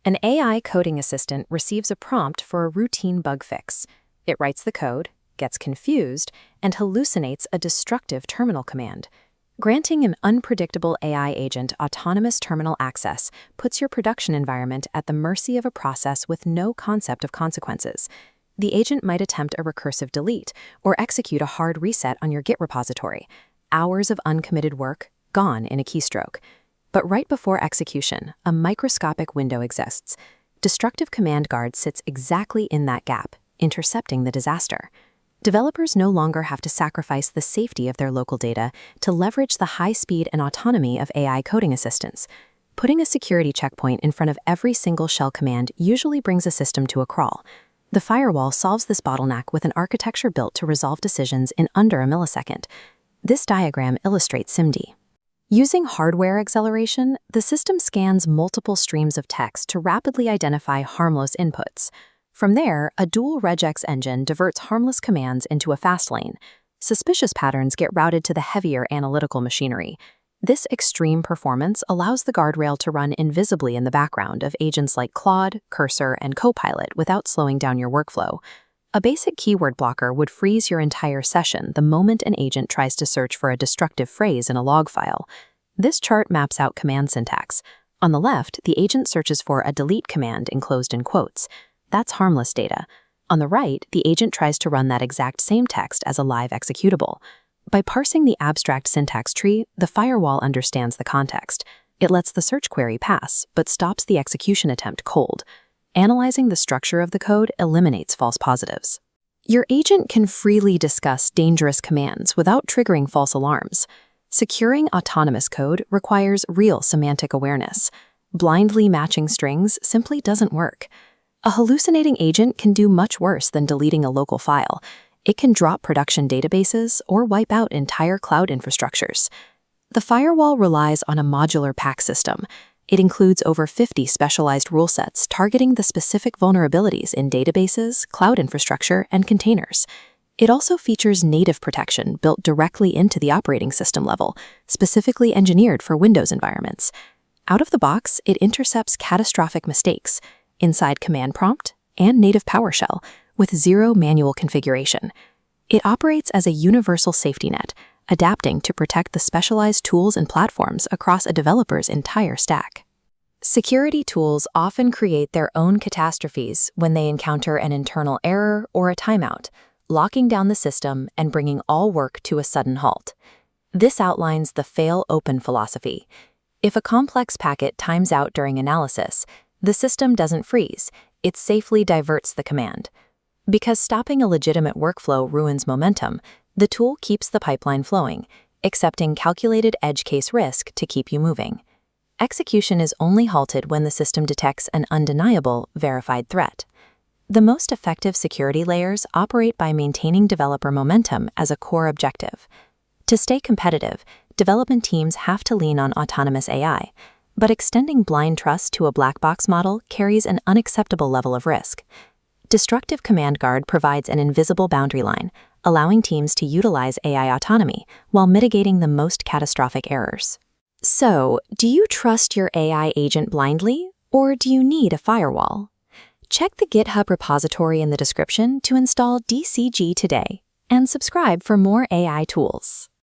An AI coding assistant receives a prompt for a routine bug fix. It writes the code, gets confused, and hallucinates a destructive terminal command. Granting an unpredictable AI agent autonomous terminal access puts your production environment at the mercy of a process with no concept of consequences. The agent might attempt a recursive delete or execute a hard reset on your Git repository. Hours of uncommitted work gone in a keystroke. But right before execution, a microscopic window exists. Destructive Command Guard sits exactly in that gap, intercepting the disaster. Developers no longer have to sacrifice the safety of their local data to leverage the high speed and autonomy of AI coding assistants. Putting a security checkpoint in front of every single shell command usually brings a system to a crawl. The Firewall solves this bottleneck with an architecture built to resolve decisions in under a millisecond. This diagram illustrates SIMD. Using hardware acceleration, the system scans multiple streams of text to rapidly identify harmless inputs. From there, a dual regex engine diverts harmless commands into a fast lane. Suspicious patterns get routed to the heavier analytical machinery. This extreme performance allows the guardrail to run invisibly in the background of agents like Claude, Cursor, and Copilot without slowing down your workflow. A basic keyword blocker would freeze your entire session the moment an agent tries to search for a destructive phrase in a log file. This chart maps out command syntax. On the left, the agent searches for a delete command enclosed in quotes. That's harmless data. On the right, the agent tries to run that exact same text as a live executable. By parsing the abstract syntax tree, the Firewall understands the context. It lets the search query pass, but stops the execution attempt cold. Analyzing the structure of the code eliminates false positives. Your agent can freely discuss dangerous commands without triggering false alarms. Securing autonomous code requires real semantic awareness. Blindly matching strings simply doesn't work. A hallucinating agent can do much worse than deleting a local file. It can drop production databases or wipe out entire cloud infrastructures. The Firewall relies on a modular pack system. It includes over 50 specialized rule sets targeting the specific vulnerabilities in databases, cloud infrastructure, and containers. It also features native protection built directly into the operating system level, specifically engineered for Windows environments. Out of the box, it intercepts catastrophic mistakes inside command prompt and native PowerShell with zero manual configuration. It operates as a universal safety net, adapting to protect the specialized tools and platforms across a developer's entire stack. Security tools often create their own catastrophes when they encounter an internal error or a timeout, locking down the system and bringing all work to a sudden halt. This outlines the fail-open philosophy. If a complex packet times out during analysis, the system doesn't freeze, it safely diverts the command. Because stopping a legitimate workflow ruins momentum, the tool keeps the pipeline flowing, accepting calculated edge case risk to keep you moving. Execution is only halted when the system detects an undeniable, verified threat. The most effective security layers operate by maintaining developer momentum as a core objective. To stay competitive, development teams have to lean on autonomous AI, but extending blind trust to a black box model carries an unacceptable level of risk. Destructive Command Guard provides an invisible boundary line, allowing teams to utilize AI autonomy while mitigating the most catastrophic errors. So, do you trust your AI agent blindly, or do you need a firewall? Check the GitHub repository in the description to install DCG today, and subscribe for more AI tools.